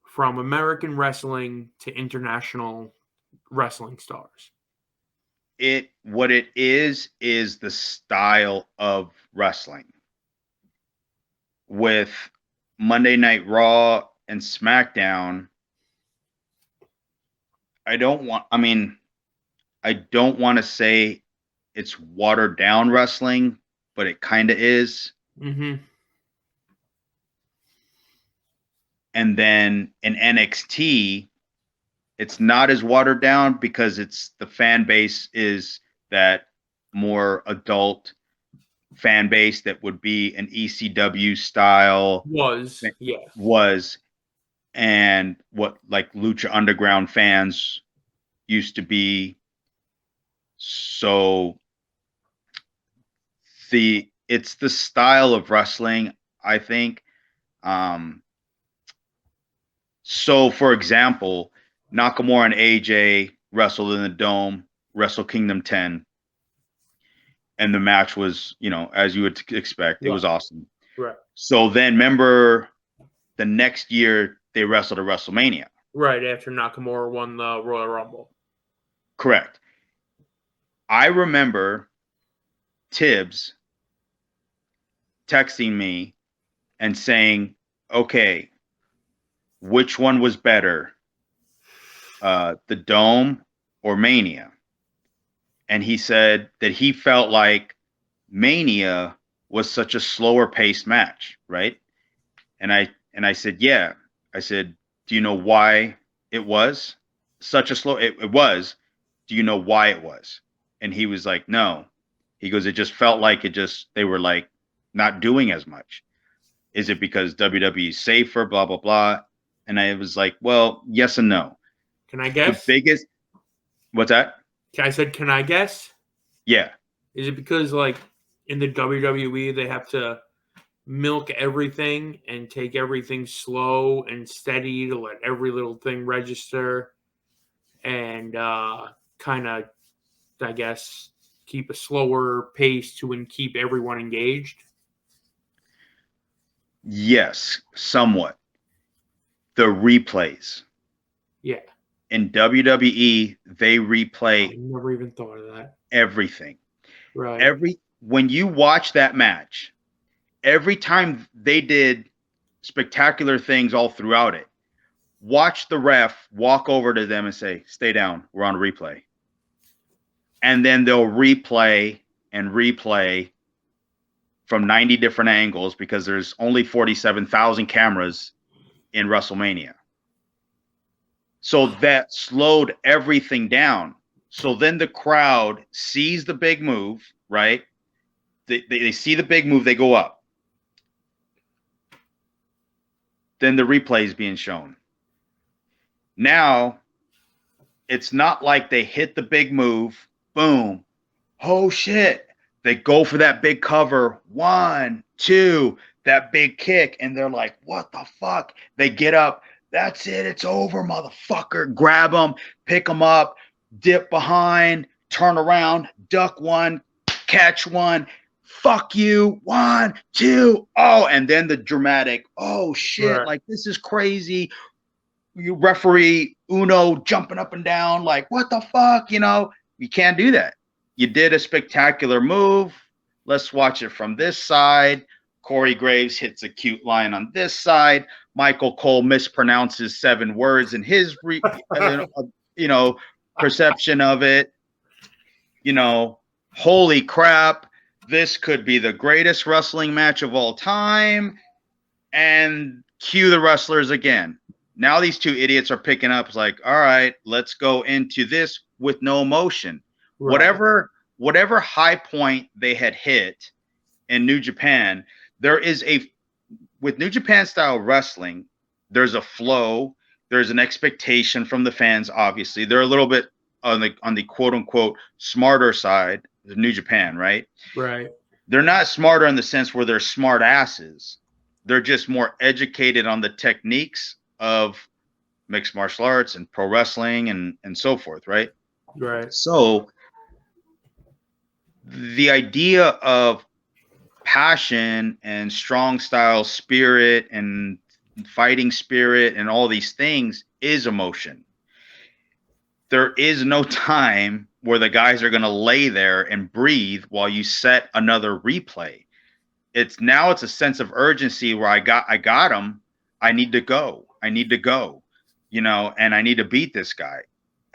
from American wrestling to international wrestling stars? What it is the style of wrestling. With Monday Night Raw and SmackDown, I don't want to say it's watered down wrestling, but it kind of is. Mm-hmm. And then in NXT, it's not as watered down because the fan base is that more adult fan base that would be an ECW style was, and what like Lucha Underground fans used to be, So it's the style of wrestling, I think. So for example, Nakamura and AJ wrestled in the Dome, Wrestle Kingdom 10, and the match was, as you would expect, it was awesome. Right. So then remember the next year they wrestled at WrestleMania. Right, after Nakamura won the Royal Rumble. Correct. I remember Tibbs texting me and saying, okay, which one was better, the Dome or Mania? And he said that he felt like Mania was such a slower paced match, right? And I said, yeah. I said, do you know why it was such a slow? It was. Do you know why it was? And he was like, no. He goes, it just felt like they were like not doing as much. Is it because WWE is safer, blah, blah, blah? And I was like, well, yes and no. Can I guess? What's that? I said, can I guess? Yeah. Is it because, like, in the WWE, they have to milk everything and take everything slow and steady to let every little thing register and kind of, I guess, keep a slower pace to keep everyone engaged? Yes, somewhat. The replays. Yeah. In WWE, they replay. I never even thought of that. Everything. Right. When you watch that match, every time they did spectacular things all throughout it, watch the ref walk over to them and say, stay down, we're on a replay. And then they'll replay and replay from 90 different angles because there's only 47,000 cameras in WrestleMania. So that slowed everything down. So then the crowd sees the big move, right? They see the big move, they go up. Then the replay is being shown. Now, it's not like they hit the big move, boom, oh shit. They go for that big cover, 1, 2, that big kick, and they're like, what the fuck? They get up, that's it, it's over, motherfucker. Grab them, pick them up, dip behind, turn around, duck one, catch one, fuck you, 1, 2, oh, and then the dramatic, oh shit, Right. like this is crazy. You referee Uno jumping up and down, like what the fuck, you can't do that. You did a spectacular move. Let's watch it from this side. Corey Graves hits a cute line on this side. Michael Cole mispronounces 7 words in his perception of it. Holy crap, this could be the greatest wrestling match of all time. And cue the wrestlers again. Now these 2 idiots are picking up. It's like, all right, let's go into this with no emotion. Right. Whatever high point they had hit in New Japan, with New Japan style wrestling, there's a flow, there's an expectation from the fans. Obviously, they're a little bit on the quote unquote smarter side of New Japan, right? Right. They're not smarter in the sense where they're smart asses. They're just more educated on the techniques of mixed martial arts and pro wrestling and so forth, right? Right. So the idea of passion and strong style spirit and fighting spirit and all these things is emotion. There is no time where the guys are going to lay there and breathe while you set another replay. It's a sense of urgency where I got him. I need to go, and I need to beat this guy.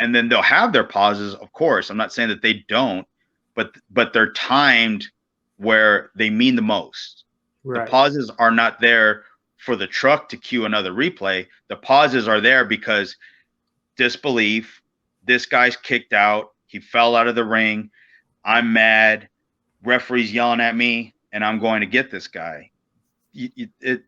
And then they'll have their pauses, of course. I'm not saying that they don't, but they're timed where they mean the most. Right. The pauses are not there for the truck to cue another replay. The pauses are there because disbelief, this guy's kicked out, he fell out of the ring, I'm mad, referee's yelling at me, and I'm going to get this guy. It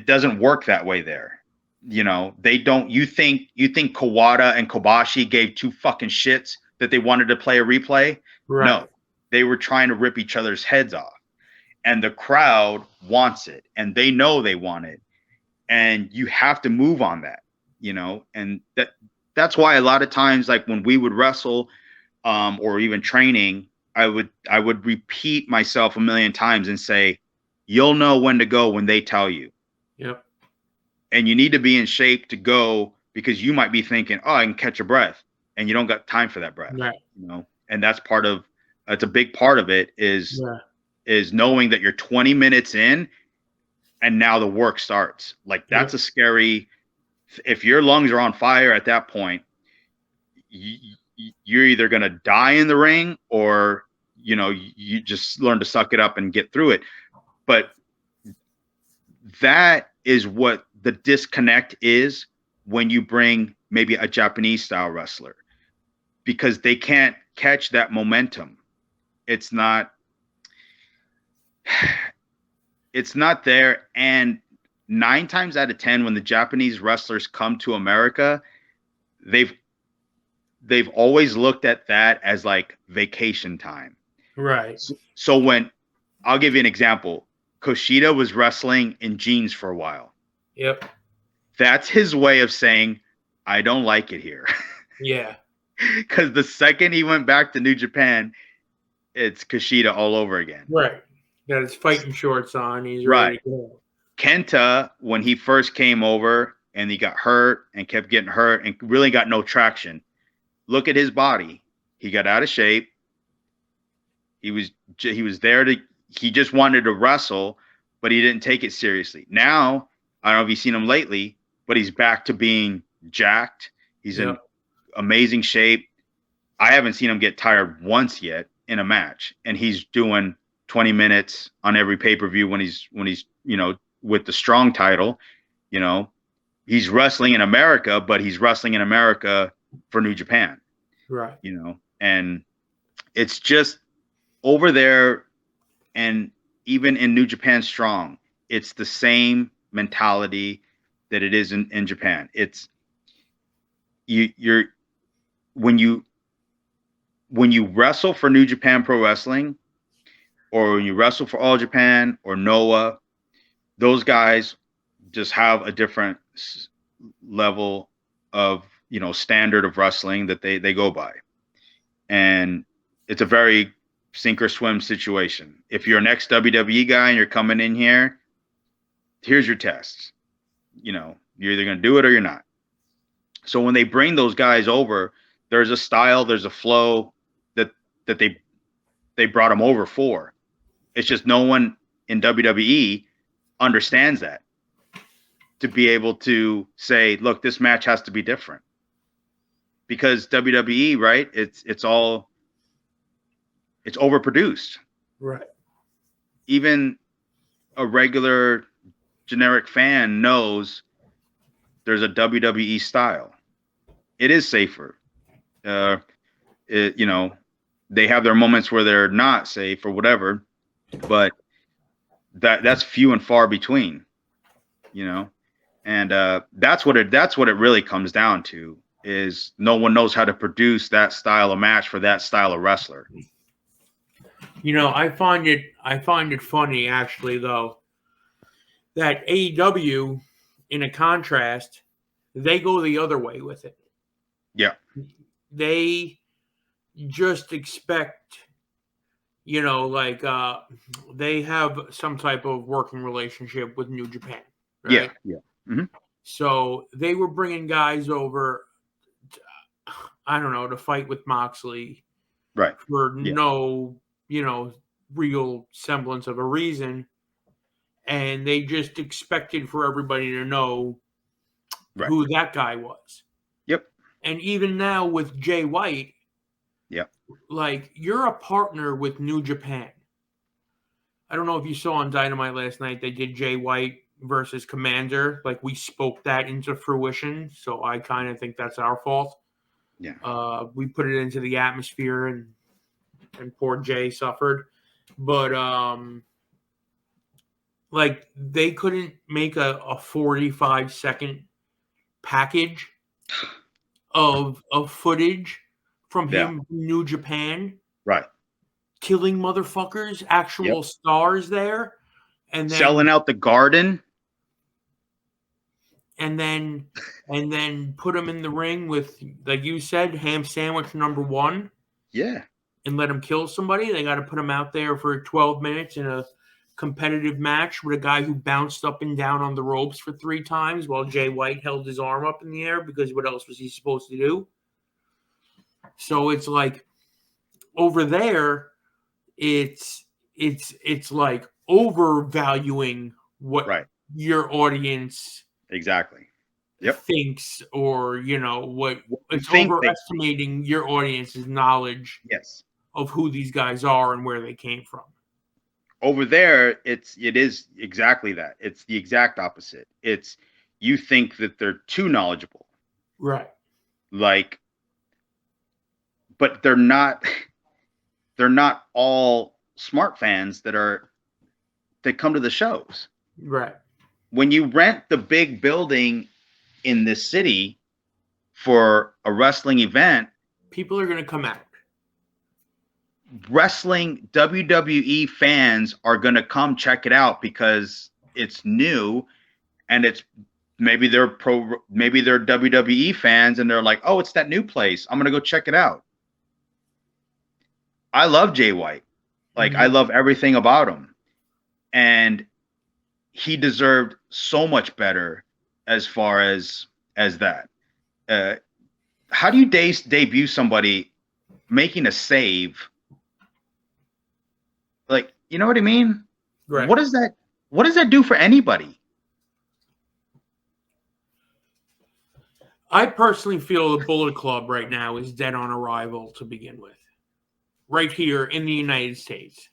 doesn't work that way there. They don't. You think Kawada and Kobashi gave 2 fucking shits that they wanted to play a replay. Right. No, they were trying to rip each other's heads off. And the crowd wants it, and they know they want it. And you have to move on that, you know, and that's why a lot of times, like when we would wrestle or even training, I would repeat myself a million times and say, you'll know when to go when they tell you. Yep. And you need to be in shape to go, because you might be thinking, oh, I can catch a breath, and you don't got time for that breath. Right. You know, and that's a big part of it is knowing that you're 20 minutes in and now the work starts. Like that's a scary, if your lungs are on fire at that point, you're either going to die in the ring, or, you know, you just learn to suck it up and get through it. But that is what the disconnect is when you bring maybe a Japanese style wrestler, because they can't catch that momentum. It's not there. And 9 times out of 10, when the Japanese wrestlers come to America, they've always looked at that as like vacation time. Right. So when, I'll give you an example, Kushida was wrestling in jeans for a while. Yep. That's his way of saying, I don't like it here. Yeah. Because the second he went back to New Japan, it's Kushida all over again. Right. Got his fighting shorts on. He's ready to go. Kenta, when he first came over and he got hurt and kept getting hurt and really got no traction, look at his body. He got out of shape. He was there he just wanted to wrestle, but he didn't take it seriously. Now, I don't know if you've seen him lately, but he's back to being jacked. He's in amazing shape. I haven't seen him get tired once yet in a match, and he's doing 20 minutes on every pay-per-view when he's, you know, with the strong title. You know, he's wrestling in America, but he's wrestling in America for New Japan. Right. You know, and it's just over there, and even in New Japan Strong, it's the same mentality that it is in Japan. It's you're when you wrestle for New Japan Pro Wrestling, or when you wrestle for All Japan or Noah, those guys just have a different level of, you know, standard of wrestling that they go by. And it's a very sink or swim situation. If you're an ex-WWE guy and you're coming in here, here's your test. You know, you're either going to do it or you're not. So when they bring those guys over, there's a style, there's a flow that they brought them over for. It's just no one in WWE understands that, to be able to say, look, this match has to be different. Because WWE, right? It's overproduced. Right. Even a regular generic fan knows there's a WWE style. It is safer. You know, they have their moments where they're not safe or whatever, but that's few and far between, you know. And that's what it really comes down to, is no one knows how to produce that style of match for that style of wrestler. You know, I find it funny, actually, though, that AEW, in a contrast, they go the other way with it. Yeah. They just expect, you know, like they have some type of working relationship with New Japan. Right? Yeah. Mm-hmm. So they were bringing guys over, I don't know, to fight with Moxley. Right. For no, you know, real semblance of a reason. And they just expected for everybody to know who that guy was. Yep. And even now with Jay White, like, you're a partner with New Japan. I don't know if you saw on Dynamite last night, they did Jay White versus Commander. Like, we spoke that into fruition. So I kind of think that's our fault. Yeah. We put it into the atmosphere, and poor Jay suffered. But like, they couldn't make a 45-second package of footage from him from New Japan. Right. Killing motherfuckers, actual stars there. And then selling out the Garden. And then put him in the ring with, like you said, ham sandwich number 1. Yeah. And let him kill somebody. They got to put him out there for 12 minutes in a competitive match with a guy who bounced up and down on the ropes for 3 times while Jay White held his arm up in the air, because what else was he supposed to do? So it's like over there, it's like overvaluing what your audience exactly thinks, or what it's overestimating your audience's knowledge of who these guys are and where they came from. Over there, it is exactly that. It's the exact opposite. It's, you think that they're too knowledgeable, right? Like, but they're not all smart fans that come to the shows, right? When you rent the big building in this city for a wrestling event, people are going to come out. Wrestling WWE fans are going to come check it out because it's new, and it's maybe they're WWE fans and they're like, oh, it's that new place, I'm going to go check it out. I love Jay White. Like, I love everything about him, and he deserved so much better as far as that. How do you debut somebody making a save? Like, you know what I mean? Right. What does that do for anybody? I personally feel the Bullet Club right now is dead on arrival to begin with. Right here in the United States.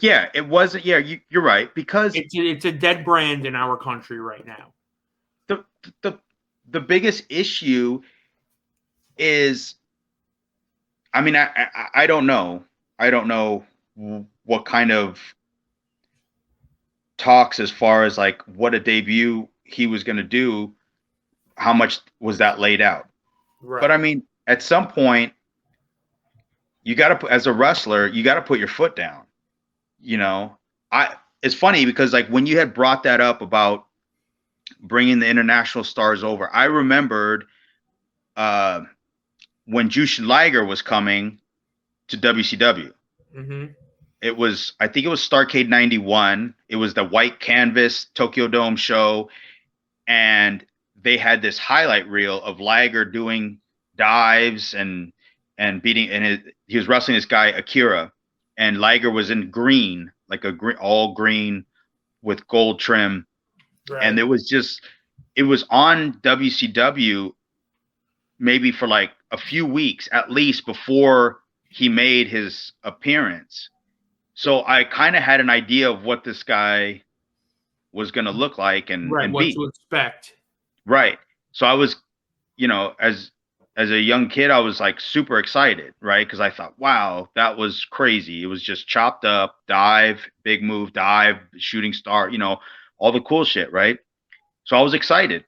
Yeah, it wasn't. Yeah, you're right, because it's a dead brand in our country right now. The biggest issue is, I mean, I don't know. I don't know what kind of talks as far as like what a debut he was going to do, how much was that laid out? Right. But I mean, at some point, you got to, as a wrestler, you got to put your foot down. It's funny because like when you had brought that up about bringing the international stars over, I remembered when Jushin Liger was coming to WCW. Mm-hmm. I think it was Starrcade 91. It was the white canvas Tokyo Dome show, and they had this highlight reel of Liger doing dives and beating, and he was wrestling this guy Akira, and Liger was in green, like all green with gold trim. Right. And it was on WCW maybe for like a few weeks at least before he made his appearance. So I kind of had an idea of what this guy was going to look like and what to expect. Right. So I was, as a young kid, I was like super excited, right? Because I thought, wow, that was crazy. It was just chopped up, dive, big move, dive, shooting star, all the cool shit, right? So I was excited.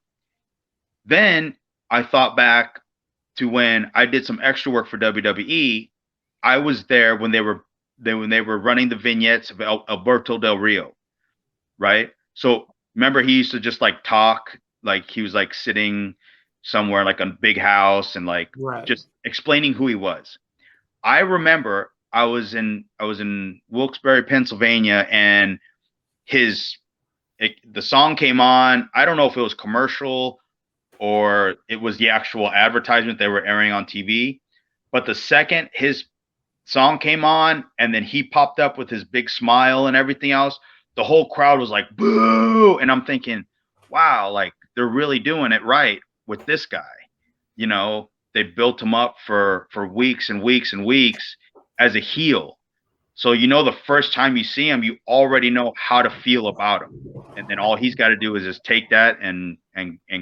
Then I thought back to when I did some extra work for WWE. I was there when they were running the vignettes of Alberto Del Rio, right? So remember, he used to just like talk, like he was like sitting somewhere like a big house and like just explaining who he was. I remember I was in Wilkes-Barre, Pennsylvania, and the song came on. I don't know if it was commercial or it was the actual advertisement they were airing on TV, but the second his song came on and then he popped up with his big smile and everything else, the whole crowd was like, boo. And I'm thinking, wow, like they're really doing it right with this guy. They built him up for weeks and weeks and weeks as a heel. So, the first time you see him, you already know how to feel about him. And then all he's got to do is just take that and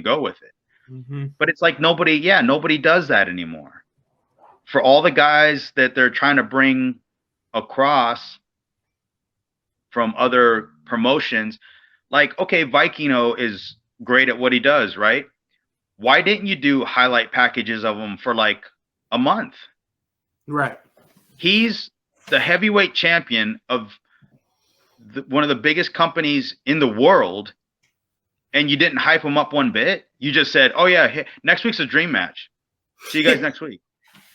go with it. Mm-hmm. But it's like nobody does that anymore. For all the guys that they're trying to bring across from other promotions, like, okay, Vikino is great at what he does, right? Why didn't you do highlight packages of him for like a month? Right. He's the heavyweight champion of one of the biggest companies in the world, and you didn't hype him up one bit. You just said, "Oh yeah, next week's a dream match. See you guys next week."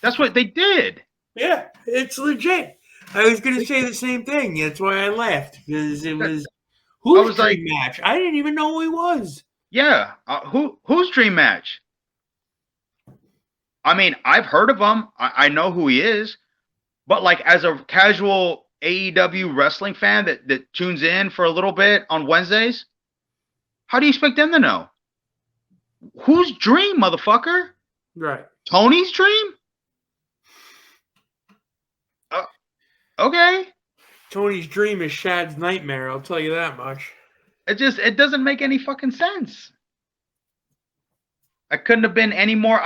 That's what they did. Yeah, it's legit. I was going to say the same thing. That's why I laughed, because it was whose dream match? I didn't even know who he was. Yeah, whose dream match? I mean, I've heard of him. I know who he is, but like as a casual AEW wrestling fan that tunes in for a little bit on Wednesdays, how do you expect them to know? Whose dream, motherfucker? Right. Tony's dream? Okay. Tony's dream is Shad's nightmare, I'll tell you that much. It doesn't make any fucking sense. I couldn't have been any more.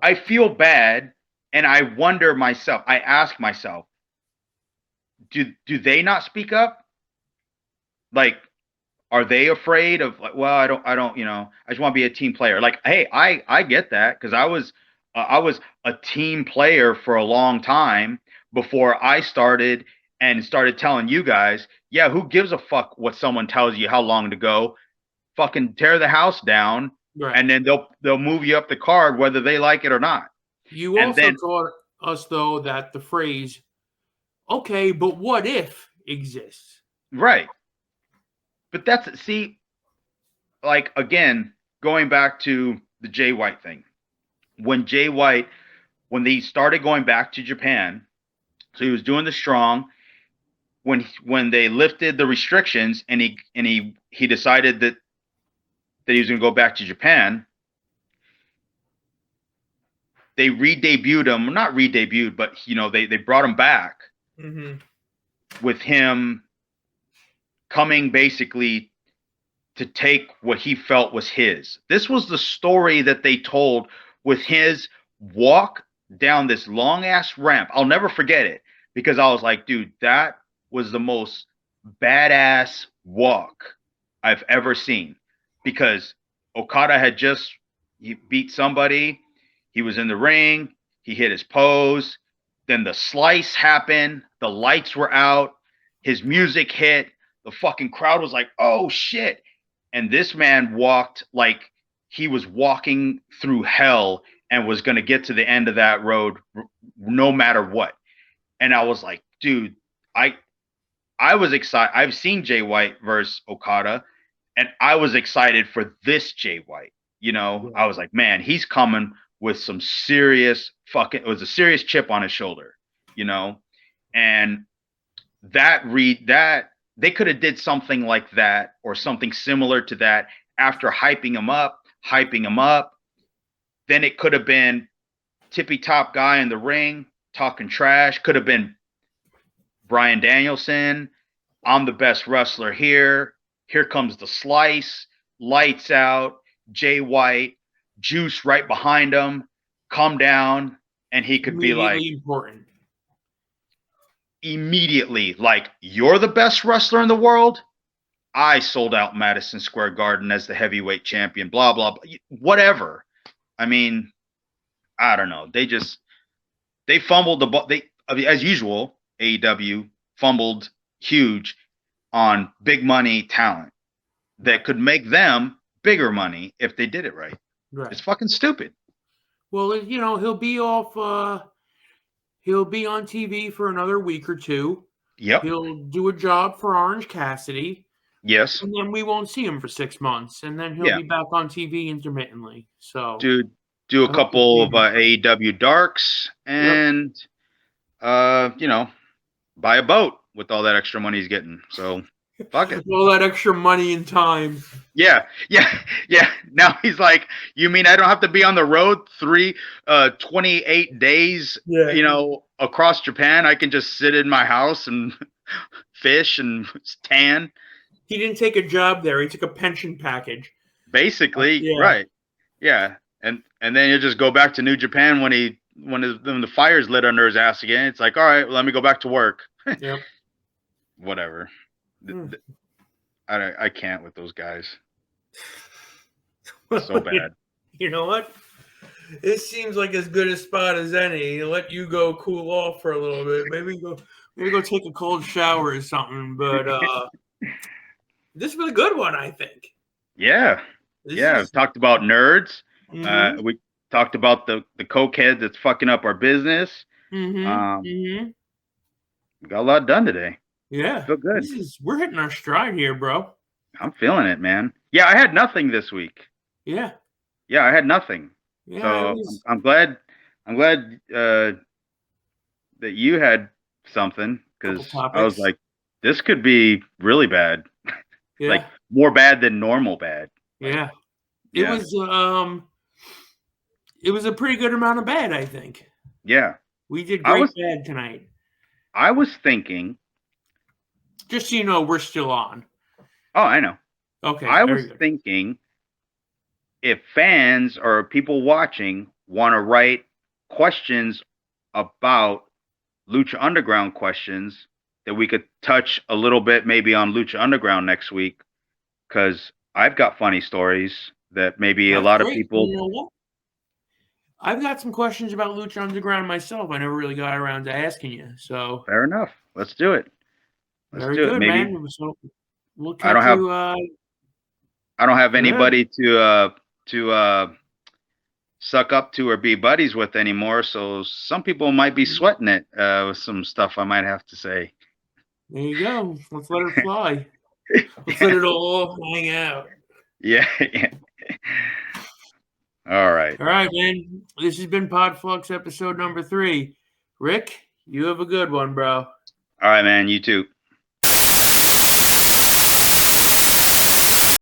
I feel bad, and I wonder myself. I ask myself, do they not speak up? Like, are they afraid of like? Well, I don't. I just want to be a team player. Like, hey, I get that because I was a team player for a long time before I started telling you guys, yeah, who gives a fuck what someone tells you how long to go? Fucking tear the house down. Right. And then they'll move you up the card whether they like it or not. You also taught us, though, that the phrase, okay, but what if exists. Right. But like, again, going back to the Jay White thing. When they started going back to Japan, so he was doing the strong, when they lifted the restrictions and he decided that he was going to go back to Japan, they re-debuted him. Not re-debuted, but they brought him back with him coming basically to take what he felt was his. This was the story that they told with his walk down this long ass ramp. I'll never forget it because I was like, dude, that was the most badass walk I've ever seen. Because Okada had he beat somebody. He was in the ring. He hit his pose. Then the slice happened. The lights were out. His music hit. The fucking crowd was like, oh shit. And this man walked like he was walking through hell and was going to get to the end of that road no matter what. And I was like, dude, I was excited. I've seen Jay White versus Okada. And I was excited for this Jay White. I was like, man, he's coming with some serious it was a serious chip on his shoulder, and that they could have did something like that or something similar to that after hyping him up. Then it could have been tippy top guy in the ring talking trash. Could have been Bryan Danielson. I'm the best wrestler here. Here comes the slice, lights out, Jay White, Juice right behind him, come down, and he could be like, immediately, like, you're the best wrestler in the world? I sold out Madison Square Garden as the heavyweight champion, blah, blah, blah, whatever. I mean, I don't know. They fumbled the ball. As usual, AEW fumbled huge on big money talent that could make them bigger money if they did it right. It's fucking stupid. Well, he'll be off. He'll be on TV for another week or two. Yep. He'll do a job for Orange Cassidy. Yes. And then we won't see him for 6 months, and then he'll be back on TV intermittently. So, do a couple of AEW darks and buy a boat with all that extra money he's getting. So fuck it. All that extra money and time. Yeah. Now he's like, you mean I don't have to be on the road 28 days, across Japan? I can just sit in my house and fish and tan. He didn't take a job there. He took a pension package. Basically, right. Yeah. And then he'll just go back to New Japan when the fire's lit under his ass again. It's like, all right, well, let me go back to work. Yep. Whatever. I can't with those guys. So bad. You know what? This seems like as good a spot as any. Let you go cool off for a little bit. Maybe go take a cold shower or something. But this was a good one, I think. Yeah. This Yeah. is, We've talked about nerds. mm-hmm. We talked about the cokehead that's fucking up our business. Mm-hmm. Mm-hmm. We got a lot done today. Yeah. Feel good. We're hitting our stride here, bro. I'm feeling it, man. Yeah, I had nothing this week. Yeah. Yeah, I had nothing. Yeah. So I'm glad that you had something, because I was like, this could be really bad. Yeah. Like more bad than normal bad. Like, yeah. It was a pretty good amount of bad, I think. Yeah. We did great bad tonight. I was thinking, just so you know, we're still on. Oh, I know. Okay. I was thinking, if fans or people watching want to write questions about Lucha Underground questions, that we could touch a little bit maybe on Lucha Underground next week, because I've got funny stories that maybe a lot of people. You know what? I've got some questions about Lucha Underground myself. I never really got around to asking you. So fair enough. Let's do it. Very good, maybe. Man. So we'll I don't have anybody to suck up to or be buddies with anymore. So some people might be sweating it with some stuff I might have to say. There you go. Let's let it fly. Let's let it all hang out. Yeah. All right. All right, man. This has been Podfluxxx episode number 3. Rick, you have a good one, bro. All right, man. You too.